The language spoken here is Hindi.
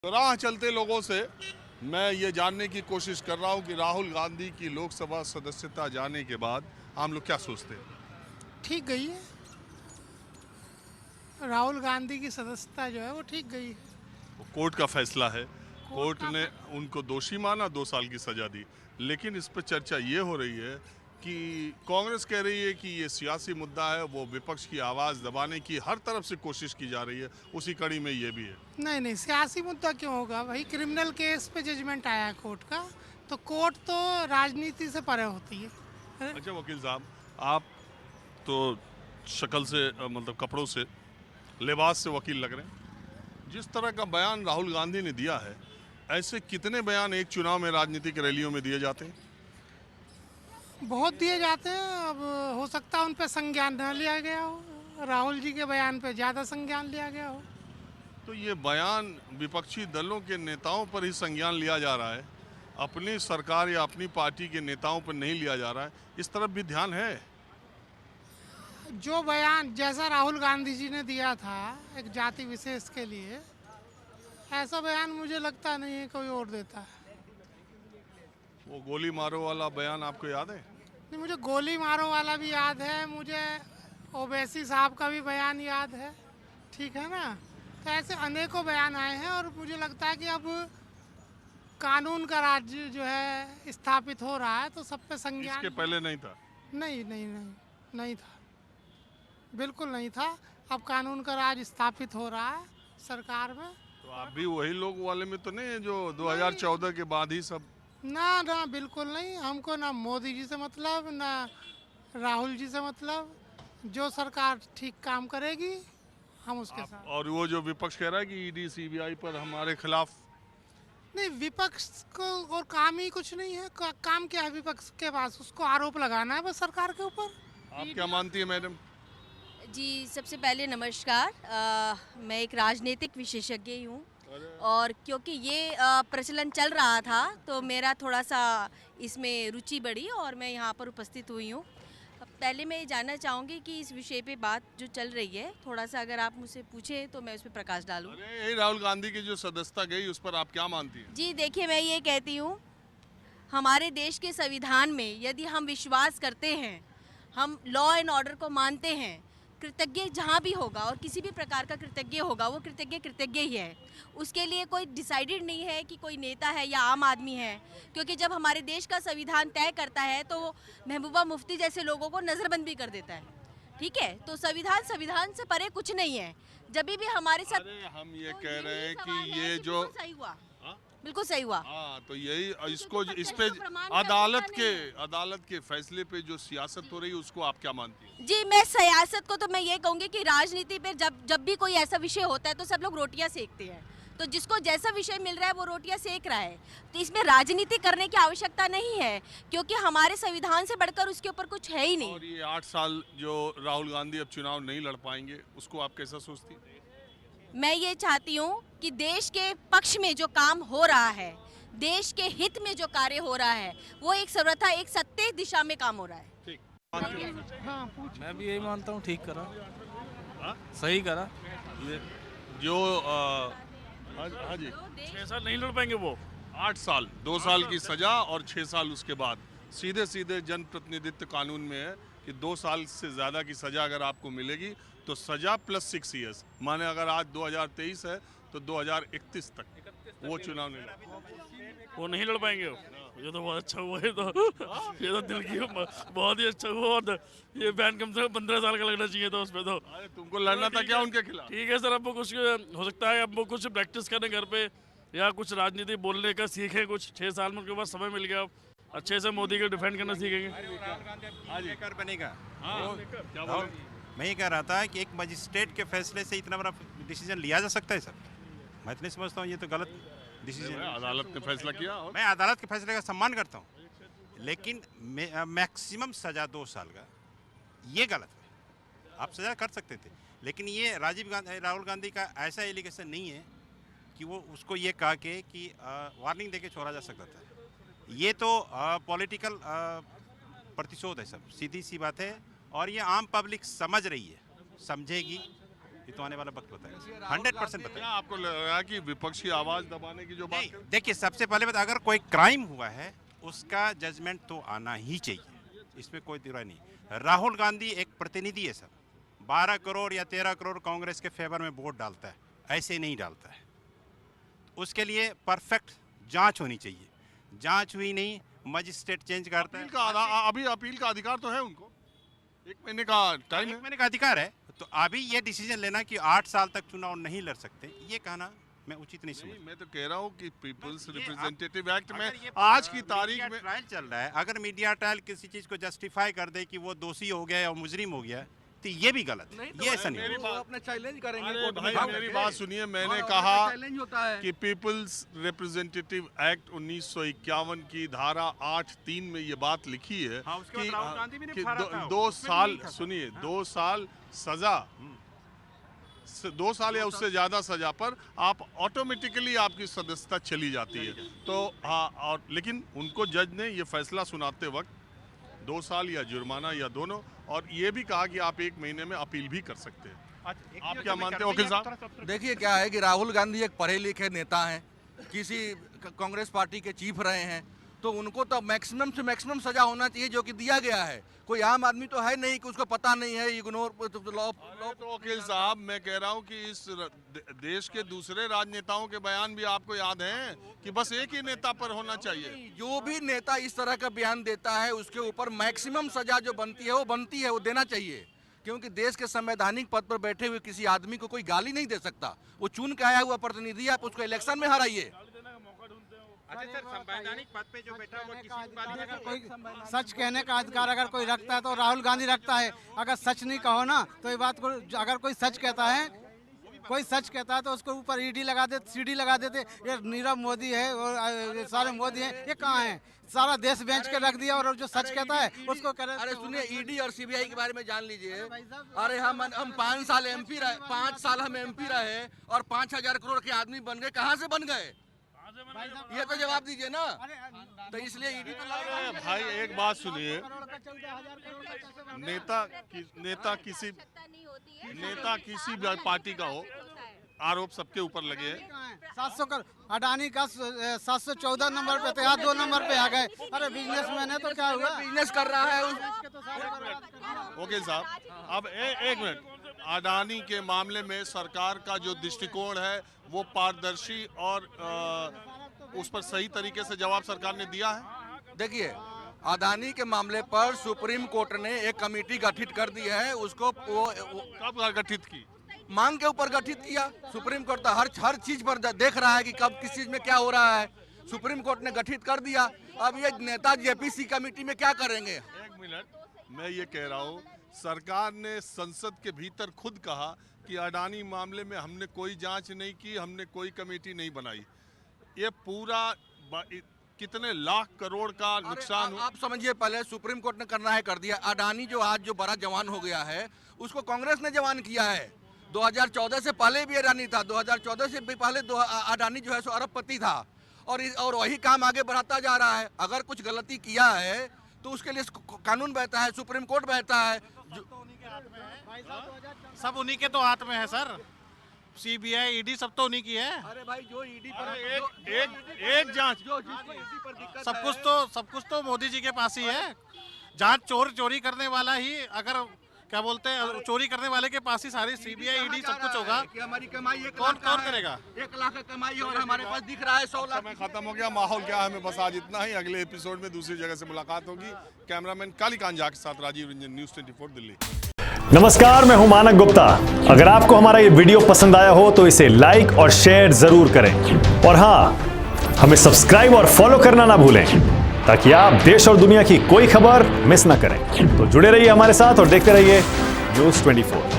राह चलते लोगों से मैं ये जानने की कोशिश कर रहा हूँ कि राहुल गांधी की लोकसभा सदस्यता जाने के बाद आम लोग क्या सोचते हैं। ठीक गई है। राहुल गांधी की सदस्यता जो है वो ठीक गई है। वो कोर्ट का फैसला है। कोर्ट कोर्ट का ने उनको दोषी माना, 2 साल की सजा दी। लेकिन इस पर चर्चा ये हो रही है कि कांग्रेस कह रही है कि ये सियासी मुद्दा है, वो विपक्ष की आवाज़ दबाने की हर तरफ से कोशिश की जा रही है। उसी कड़ी में ये भी है। नहीं नहीं, सियासी मुद्दा क्यों होगा भाई? क्रिमिनल केस पे जजमेंट आया है कोर्ट का, तो कोर्ट तो राजनीति से परे होती है। अच्छा वकील साहब, आप तो शक्ल से मतलब कपड़ों से, लिबास से वकील लग रहे हैं। जिस तरह का बयान राहुल गांधी ने दिया है, ऐसे कितने बयान एक चुनाव में राजनीतिक रैलियों में दिए जाते हैं? बहुत दिए जाते हैं। अब हो सकता है उन पे संज्ञान न लिया गया हो, राहुल जी के बयान पे ज़्यादा संज्ञान लिया गया हो। तो ये बयान विपक्षी दलों के नेताओं पर ही संज्ञान लिया जा रहा है, अपनी सरकार या अपनी पार्टी के नेताओं पर नहीं लिया जा रहा है। इस तरफ भी ध्यान है। जो बयान जैसा राहुल गांधी जी ने दिया था एक जाति विशेष के लिए, ऐसा बयान मुझे लगता नहीं है कोई और देता है। वो गोली मारो वाला बयान आपको याद है? नहीं, मुझे गोली मारो वाला भी याद है, मुझे ओवैसी साहब का भी बयान याद है। ठीक है ना? तो ऐसे अनेकों बयान आए हैं और मुझे लगता है कि अब कानून का राज्य जो है स्थापित हो रहा है, तो सब पे संज्ञान। इसके पहले नहीं था? नहीं नहीं नहीं, नहीं था, बिल्कुल नहीं था। अब कानून का राज स्थापित हो रहा है सरकार में। तो आप भी वही लोग वाले में तो नहीं है जो 2014 के बाद ही सब? ना ना, बिल्कुल नहीं। हमको ना मोदी जी से मतलब, ना राहुल जी से मतलब। जो सरकार ठीक काम करेगी हम उसके साथ। और वो जो विपक्ष कह रहा है कि ईडी सीबीआई पर हमारे खिलाफ? नहीं, विपक्ष को और काम ही कुछ नहीं है। काम क्या है विपक्ष के पास? उसको आरोप लगाना है बस सरकार के ऊपर। आप क्या मानती है मैडम? जी, सबसे पहले नमस्कार। मैं एक राजनीतिक विशेषज्ञ ही हूँ और क्योंकि ये प्रचलन चल रहा था तो मेरा थोड़ा सा इसमें रुचि बढ़ी और मैं यहाँ पर उपस्थित हुई हूँ। पहले मैं ये जानना चाहूँगी कि इस विषय पे बात जो चल रही है, थोड़ा सा अगर आप मुझसे पूछें तो मैं उस पर प्रकाश डालूँ। अरे यही राहुल गांधी की जो सदस्यता गई उस पर आप क्या मानती हैं? जी देखिए, मैं ये कहती हूँ, हमारे देश के संविधान में यदि हम विश्वास करते हैं, हम लॉ एंड ऑर्डर को मानते हैं, कृतज्ञ जहाँ भी होगा और किसी भी प्रकार का कृतज्ञ होगा वो कृतज्ञ कृतज्ञ ही है। उसके लिए कोई डिसाइडेड नहीं है कि कोई नेता है या आम आदमी है, क्योंकि जब हमारे देश का संविधान तय करता है तो वो महबूबा मुफ्ती जैसे लोगों को नज़रबंद भी कर देता है। ठीक है, तो संविधान संविधान से परे कुछ नहीं है। जब भी हमारे साथ अरे हम ये तो कह यही रहे हैं सवाल कि है ये कि जो बिल्कुल सही हुआ, हाँ? बिल्कुल सही हुआ। हाँ, तो यही इसको तो इस पे प्रत्यक्ष प्रमाण का अदालत अधिकार के नहीं है। अदालत के फैसले पे जो सियासत हो रही है उसको आप क्या मानती हैं? जी, मैं सियासत को तो मैं ये कहूँगी कि राजनीति पे जब जब भी कोई ऐसा विषय होता है तो सब लोग रोटियां सेकते हैं। तो जिसको जैसा विषय मिल रहा है वो रोटियां सेक रहा है। तो इसमें राजनीति करने की आवश्यकता नहीं है, क्योंकि हमारे संविधान से बढ़कर उसके ऊपर कुछ है ही नहीं। और ये 8 साल जो राहुल गांधी अब चुनाव नहीं लड़ पाएंगे उसको आप कैसा सोचती हैं? मैं ये चाहती हूँ कि देश के पक्ष में जो काम हो रहा है, देश के हित में जो कार्य हो रहा है, वो एक सर्वथा एक सत्य दिशा में काम हो रहा है। ठीक। हाँ, पूछ। मैं भी यही मानता हूँ, ठीक करा, हाँ? सही करा। ये जो हाँ जी, 6 साल नहीं लड़ पाएंगे वो। 8 साल, 2 साल की सजा और 6 साल उसके बाद। सीधे सीधे जनप्रतिनिधित्व कानून में है कि 2 साल से ज़्यादा की सजा अगर आपको मिलेगी तो सजा प्लस 6 ईयर्स, माने अगर आज 2023 है तो 2031 तक वो चुनाव नहीं लड़। वो नहीं लड़ पाएंगे वो। ये तो बहुत अच्छा हुआ, ये तो दिल की बहुत ही अच्छा हुआ। और ये बैन कम से कम 15 साल का लगना चाहिए था उसमें तो। अरे तुमको लड़ना था क्या उनके खिलाफ? ठीक है सर, अब वो कुछ हो सकता है, अब वो कुछ प्रैक्टिस करें घर पे या कुछ राजनीति बोलने का सीखें कुछ। 6 साल में उनके पास समय मिल गया, अच्छे से मोदी को डिफेंड करना सीखेंगे। कर बनेगा। क्या बोल? मैं ये कह रहा था कि एक मजिस्ट्रेट के फैसले से इतना बड़ा डिसीजन लिया जा सकता है सर? मैं तो नहीं समझता हूँ, ये तो गलत डिसीजन है। अदालत ने फैसला किया और मैं अदालत के फैसले का सम्मान करता हूँ, लेकिन मैक्सिमम सजा 2 साल का, ये गलत है। आप सजा कर सकते थे, लेकिन ये राहुल गांधी का ऐसा एलिगेशन नहीं है कि वो उसको ये कहा के कि वार्निंग देके छोड़ा जा सकता था। ये तो पॉलिटिकल प्रतिशोध है सब, सीधी सी बात है। और ये आम पब्लिक समझ रही है, समझेगी ये तो आने वाला वक्त बताएगा, 100% क्या बताएगा। आपको लग रहा है कि विपक्ष की आवाज दबाने की जो बात नहीं, देखिए सबसे पहले बात, अगर कोई क्राइम हुआ है उसका जजमेंट तो आना ही चाहिए, इसमें कोई दुराई नहीं। राहुल गांधी एक प्रतिनिधि है सर, 12 करोड़ या 13 करोड़ कांग्रेस के फेवर में वोट डालता है, ऐसे नहीं डालता है। उसके लिए परफेक्ट जांच होनी चाहिए, जांच हुई नहीं, मजिस्ट्रेट चेंज करता है। अभी अपील का अधिकार तो है उनको, 1 महीने का टाइम एक है। महीने का अधिकार है, तो अभी ये डिसीजन लेना कि 8 साल तक चुनाव नहीं लड़ सकते, ये कहना मैं उचित नहीं समझता। मैं तो कह रहा हूँ कि पीपल्स ये रिप्रेजेंटेटिव एक्ट में अगर ये आज की तारीख में ट्रायल चल रहा है, अगर मीडिया ट्रायल किसी चीज को जस्टिफाई कर दे कि वो दोषी हो गया या मुजरिम हो गया, तो ये भी गलत है, ये ऐसा नहीं मेरी है। बात अपने चैलेंज करेंगे अरे कोर्ट में भाई जाकर मेरी के। बात सुनिए, मैंने और कहा चैलेंज होता है कि पीपल्स रिप्रेजेंटेटिव एक्ट 1951 की धारा 8(3) में ये बात लिखी है हाँ, उसके बाद कि राहुल गांधी भी ने कि फाड़ा था, 2 उसमें भी साल नहीं था। सुनिए 2 साल सजा 2 साल या उससे ज्यादा सजा पर आप ऑटोमेटिकली आपकी सदस्यता चली जाती है। तो हाँ, और लेकिन उनको जज ने ये फैसला सुनाते वक्त 2 साल या जुर्माना या दोनों, और ये भी कहा कि आप 1 महीने में अपील भी कर सकते हैं। आप क्या मानते हैं वकील साहब? देखिए क्या है कि राहुल गांधी एक पढ़े लिखे नेता हैं, किसी कांग्रेस पार्टी के चीफ रहे हैं, तो उनको तो मैक्सिमम से मैक्सिमम सजा होना चाहिए जो कि दिया गया है। कोई आम आदमी तो है नहीं कि उसको पता नहीं है, इग्नोर लॉ। तो वकील साहब मैं कह रहा हूँ कि इस देश के दूसरे राजनेताओं के बयान भी आपको याद हैं कि बस एक ही नेता पर होना चाहिए। जो भी नेता इस तरह का बयान देता है उसके ऊपर मैक्सिमम सजा जो बनती है वो बनती है, वो देना चाहिए, क्योंकि देश के संवैधानिक पद पर बैठे हुए किसी आदमी को कोई गाली नहीं दे सकता। वो चुन के आया हुआ प्रतिनिधि, आप उसको इलेक्शन में हराइए। अच्छा सर, संवैधानिक पद पे जो बैठा हुआ किसी भी बात का कोई सच कहने का अधिकार अगर कोई रखता है तो राहुल गांधी रखता है। अगर सच नहीं कहो ना तो ये बात को, अगर कोई सच कहता है, कोई सच कहता है तो उसको ऊपर ईडी लगा देते, सीडी लगा देते। ये नीरव मोदी है और ये सारे मोदी हैं, ये कहाँ हैं? सारा देश बेच के रख दिया, और जो सच कहता है उसको करे। अरे सुनिए, ईडी और सीबीआई के बारे में जान लीजिए। अरे हम 5 साल एमपी रहे, 5 साल हम एमपी रहे और 5000 करोड़ के आदमी बन गए। कहाँ से बन गए? ये तो जवाब दीजिए ना। तो इसलिए ईडी तो लगा। भाई एक बात सुनिए, नेता किसी भी पार्टी का हो, आरोप सबके ऊपर लगे हैं। 700 कर अडानी का 714 नंबर पे थे, 2 नंबर पे आ गए। अरे बिजनेसमैन है तो क्या हुआ? बिजनेस कर रहा है। ओके साहब, अब एक मिनट, अडानी के मामले में सरकार का जो दृष्टिकोण है वो पारदर्शी और उस पर सही तरीके से जवाब सरकार ने दिया है। देखिए, अदानी के मामले पर सुप्रीम कोर्ट ने एक कमेटी गठित कर दी है। उसको कब गठित की? मांग के ऊपर गठित किया। सुप्रीम कोर्ट तो हर चीज पर देख रहा है कि कब किस चीज में क्या हो रहा है। सुप्रीम कोर्ट ने गठित कर दिया। अब ये नेता जेपीसी कमेटी में क्या करेंगे? 1 मिनट, मैं ये कह रहा हूँ, सरकार ने संसद के भीतर खुद कहा कि अडानी मामले में हमने कोई जांच नहीं की, हमने कोई कमेटी नहीं बनाई। ये पूरा कितने लाख करोड़ का नुकसान आप समझिए, पहले सुप्रीम कोर्ट ने करना है कर दिया। अडानी जो आज जो बड़ा जवान हो गया है उसको कांग्रेस ने जवान किया है। 2014 से पहले भी अडानी था, 2014 से भी पहले अडानी जो है सो अरबपति था, और वही काम आगे बढ़ाता जा रहा है। अगर कुछ गलती किया है तो उसके लिए कानून बहता है, सुप्रीम कोर्ट बहता है। सब उन्हीं के तो हाथ में है सर, सीबीआई ईडी सब तो उन्हीं की है। अरे भाई, जो ईडी पर एक जांच, सब कुछ तो मोदी जी के पास ही है। जांच चोरी करने वाला ही, अगर क्या बोलते हैं, चोरी करने वाले के पास ही सारी सीबीआई ईडी सब कुछ होगा। कि हमारी कमाई कौन करेगा? 1 लाख का कमाई है और हमारे पास दिख रहा है 100 लाख। समय खत्म हो गया, माहौल क्या है हमें बस आज इतना ही। अगले एपिसोड में दूसरी जगह से मुलाकात होगी। कैमरामैन कालीकांत झा के साथ राजीव रंजन, न्यूज़ 24 दिल्ली। नमस्कार, मैं हूं मानक गुप्ता। अगर आपको हमारा ये वीडियो पसंद आया हो तो इसे लाइक और शेयर जरूर करें, और हाँ, हमें सब्सक्राइब और फॉलो करना ना भूलें ताकि आप देश और दुनिया की कोई खबर मिस ना करें। तो जुड़े रहिए हमारे साथ और देखते रहिए न्यूज़ 24।